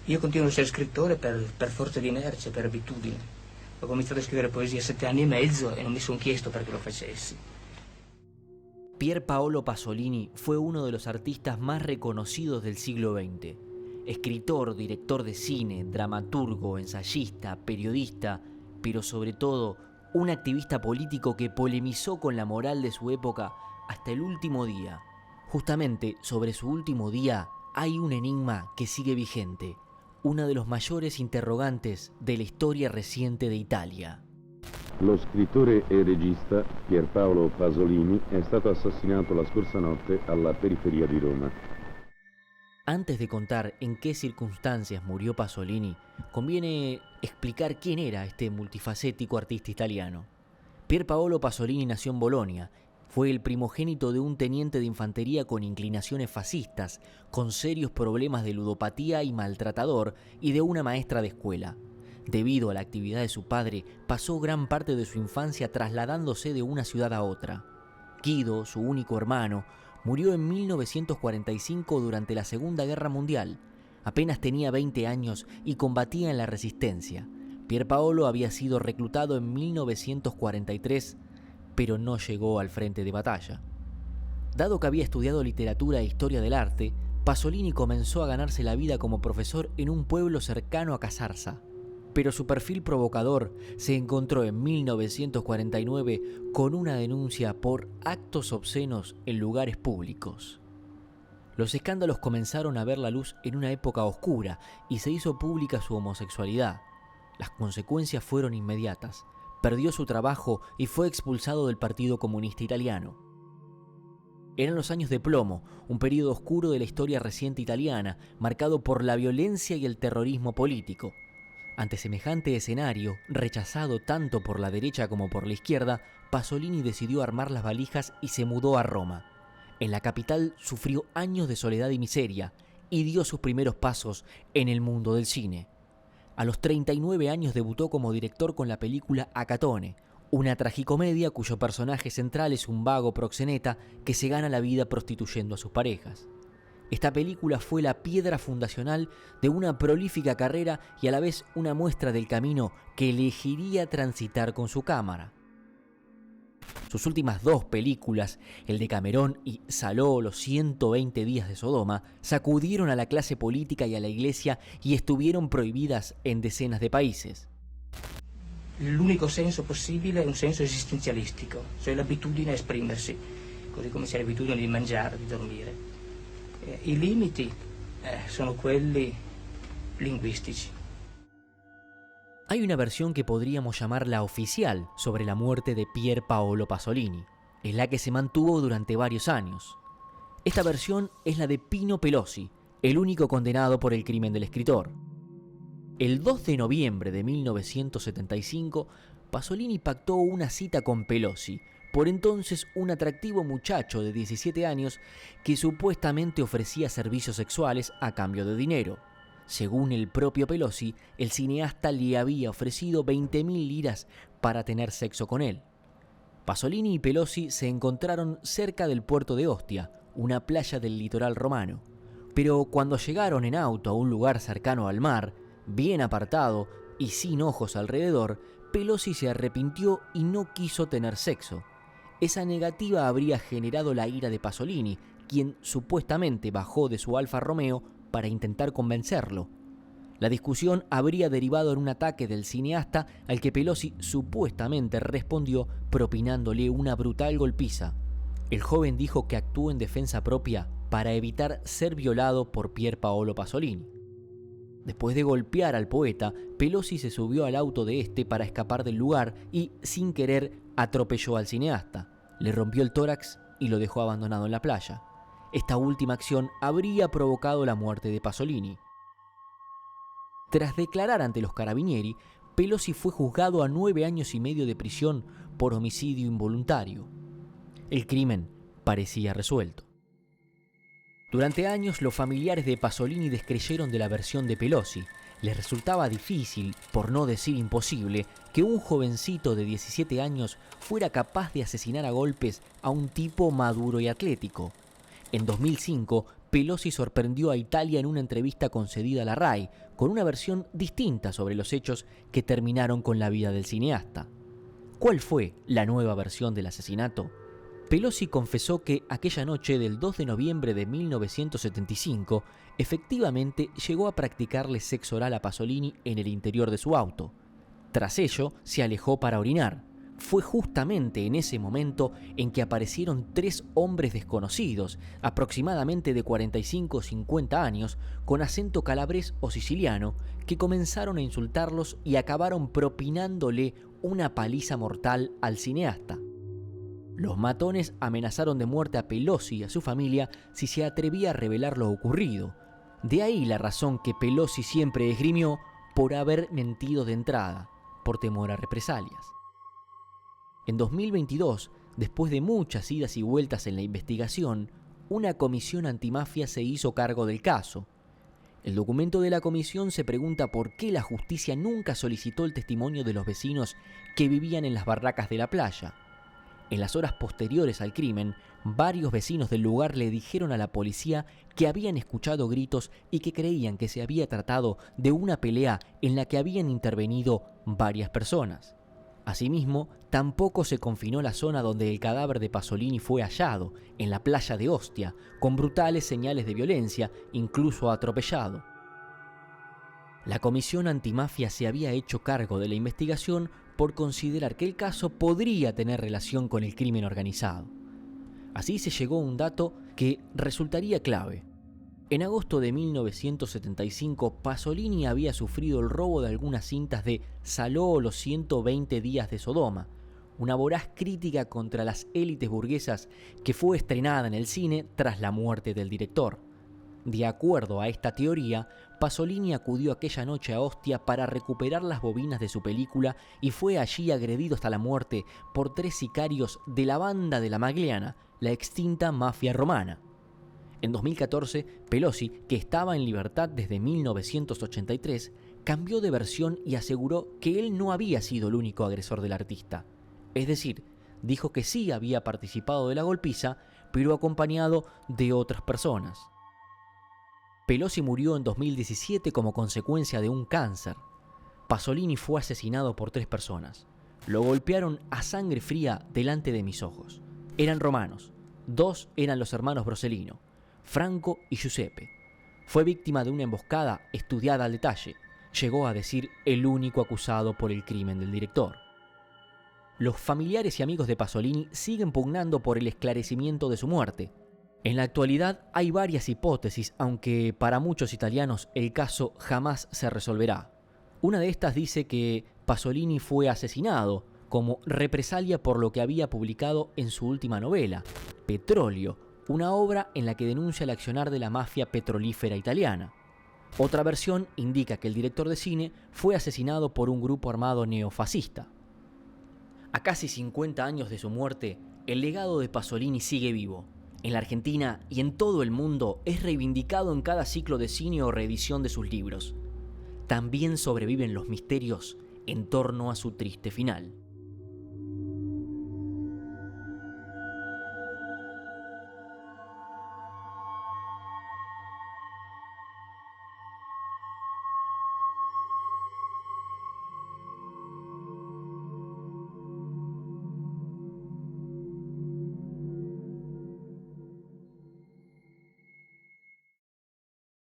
Io continuo a essere scrittore per forza di inerzia, per abitudine. Ho cominciato a scrivere poesia a 7 anni e mezzo e non mi sono chiesto perché lo facessi. Pier Paolo Pasolini fue uno de los artistas más reconocidos del siglo XX. Escritor, director de cine, dramaturgo, ensayista, periodista, pero sobre todo un activista político que polemizó con la moral de su época hasta el último día. Justamente sobre su último día hay un enigma que sigue vigente, uno de los mayores interrogantes de la historia reciente de Italia. Lo scrittore e regista Pier Paolo Pasolini è stato assassinato la scorsa notte alla periferia di Roma. Antes de contar en qué circunstancias murió Pasolini, conviene explicar quién era este multifacético artista italiano. Pier Paolo Pasolini nació en Bolonia. Fue el primogénito de un teniente de infantería con inclinaciones fascistas, con serios problemas de ludopatía y maltratador, y de una maestra de escuela. Debido a la actividad de su padre, pasó gran parte de su infancia trasladándose de una ciudad a otra. Guido, su único hermano, murió en 1945 durante la Segunda Guerra Mundial. Apenas tenía 20 años y combatía en la resistencia. Pier Paolo había sido reclutado en 1943, pero no llegó al frente de batalla. Dado que había estudiado literatura e historia del arte, Pasolini comenzó a ganarse la vida como profesor en un pueblo cercano a Casarsa. Pero su perfil provocador se encontró en 1949 con una denuncia por actos obscenos en lugares públicos. Los escándalos comenzaron a ver la luz en una época oscura y se hizo pública su homosexualidad. Las consecuencias fueron inmediatas. Perdió su trabajo y fue expulsado del Partido Comunista Italiano. Eran los años de plomo, un periodo oscuro de la historia reciente italiana, marcado por la violencia y el terrorismo político. Ante semejante escenario, rechazado tanto por la derecha como por la izquierda, Pasolini decidió armar las valijas y se mudó a Roma. En la capital sufrió años de soledad y miseria y dio sus primeros pasos en el mundo del cine. A los 39 años debutó como director con la película Acatone, una tragicomedia cuyo personaje central es un vago proxeneta que se gana la vida prostituyendo a sus parejas. Esta película fue la piedra fundacional de una prolífica carrera y a la vez una muestra del camino que elegiría transitar con su cámara. Sus últimas dos películas, el de Camerón y Salò, los 120 días de Sodoma, sacudieron a la clase política y a la iglesia y estuvieron prohibidas en decenas de países. L'unico senso possibile è un senso esistenzialistico, cioè l'abitudine a esprimersi, così come c'è l'abitudine di mangiare, di dormire. I limiti sono quelli linguistici. Hay una versión que podríamos llamar la oficial sobre la muerte de Pier Paolo Pasolini. Es la que se mantuvo durante varios años. Esta versión es la de Pino Pelosi, el único condenado por el crimen del escritor. El 2 de noviembre de 1975, Pasolini pactó una cita con Pelosi, por entonces un atractivo muchacho de 17 años que supuestamente ofrecía servicios sexuales a cambio de dinero. Según el propio Pelosi, el cineasta le había ofrecido 20.000 liras para tener sexo con él. Pasolini y Pelosi se encontraron cerca del puerto de Ostia, una playa del litoral romano. Pero cuando llegaron en auto a un lugar cercano al mar, bien apartado y sin ojos alrededor, Pelosi se arrepintió y no quiso tener sexo. Esa negativa habría generado la ira de Pasolini, quien supuestamente bajó de su Alfa Romeo para intentar convencerlo. La discusión habría derivado en un ataque del cineasta al que Pelosi supuestamente respondió propinándole una brutal golpiza. El joven dijo que actuó en defensa propia para evitar ser violado por Pier Paolo Pasolini. Después de golpear al poeta, Pelosi se subió al auto de este para escapar del lugar y, sin querer, atropelló al cineasta. Le rompió el tórax y lo dejó abandonado en la playa. Esta última acción habría provocado la muerte de Pasolini. Tras declarar ante los carabinieri, Pelosi fue juzgado a 9 años y medio de prisión por homicidio involuntario. El crimen parecía resuelto. Durante años, los familiares de Pasolini descreyeron de la versión de Pelosi. Les resultaba difícil, por no decir imposible, que un jovencito de 17 años fuera capaz de asesinar a golpes a un tipo maduro y atlético. En 2005, Pelosi sorprendió a Italia en una entrevista concedida a la RAI, con una versión distinta sobre los hechos que terminaron con la vida del cineasta. ¿Cuál fue la nueva versión del asesinato? Pelosi confesó que aquella noche del 2 de noviembre de 1975, efectivamente llegó a practicarle sexo oral a Pasolini en el interior de su auto. Tras ello, se alejó para orinar. Fue justamente en ese momento en que aparecieron 3 hombres desconocidos, aproximadamente de 45 o 50 años, con acento calabrés o siciliano, que comenzaron a insultarlos y acabaron propinándole una paliza mortal al cineasta. Los matones amenazaron de muerte a Pelosi y a su familia si se atrevía a revelar lo ocurrido. De ahí la razón que Pelosi siempre esgrimió por haber mentido de entrada, por temor a represalias. En 2022, después de muchas idas y vueltas en la investigación, una comisión antimafia se hizo cargo del caso. El documento de la comisión se pregunta por qué la justicia nunca solicitó el testimonio de los vecinos que vivían en las barracas de la playa. En las horas posteriores al crimen, varios vecinos del lugar le dijeron a la policía que habían escuchado gritos y que creían que se había tratado de una pelea en la que habían intervenido varias personas. Asimismo, tampoco se confinó la zona donde el cadáver de Pasolini fue hallado, en la playa de Ostia, con brutales señales de violencia, incluso atropellado. La comisión antimafia se había hecho cargo de la investigación por considerar que el caso podría tener relación con el crimen organizado. Así se llegó a un dato que resultaría clave. En agosto de 1975, Pasolini había sufrido el robo de algunas cintas de Saló o los 120 días de Sodoma, una voraz crítica contra las élites burguesas que fue estrenada en el cine tras la muerte del director. De acuerdo a esta teoría, Pasolini acudió aquella noche a Ostia para recuperar las bobinas de su película y fue allí agredido hasta la muerte por 3 sicarios de la banda de la Magliana, la extinta mafia romana. En 2014, Pelosi, que estaba en libertad desde 1983, cambió de versión y aseguró que él no había sido el único agresor del artista. Es decir, dijo que sí había participado de la golpiza, pero acompañado de otras personas. Pelosi murió en 2017 como consecuencia de un cáncer. Pasolini fue asesinado por 3 personas. Lo golpearon a sangre fría delante de mis ojos. Eran romanos. 2 eran los hermanos Borsellino, Franco y Giuseppe. Fue víctima de una emboscada estudiada al detalle. Llegó a decir el único acusado por el crimen del director. Los familiares y amigos de Pasolini siguen pugnando por el esclarecimiento de su muerte. En la actualidad hay varias hipótesis, aunque para muchos italianos el caso jamás se resolverá. Una de estas dice que Pasolini fue asesinado como represalia por lo que había publicado en su última novela, Petróleo, una obra en la que denuncia el accionar de la mafia petrolífera italiana. Otra versión indica que el director de cine fue asesinado por un grupo armado neofascista. A casi 50 años de su muerte, el legado de Pasolini sigue vivo. En la Argentina y en todo el mundo es reivindicado en cada ciclo de cine o reedición de sus libros. También sobreviven los misterios en torno a su triste final.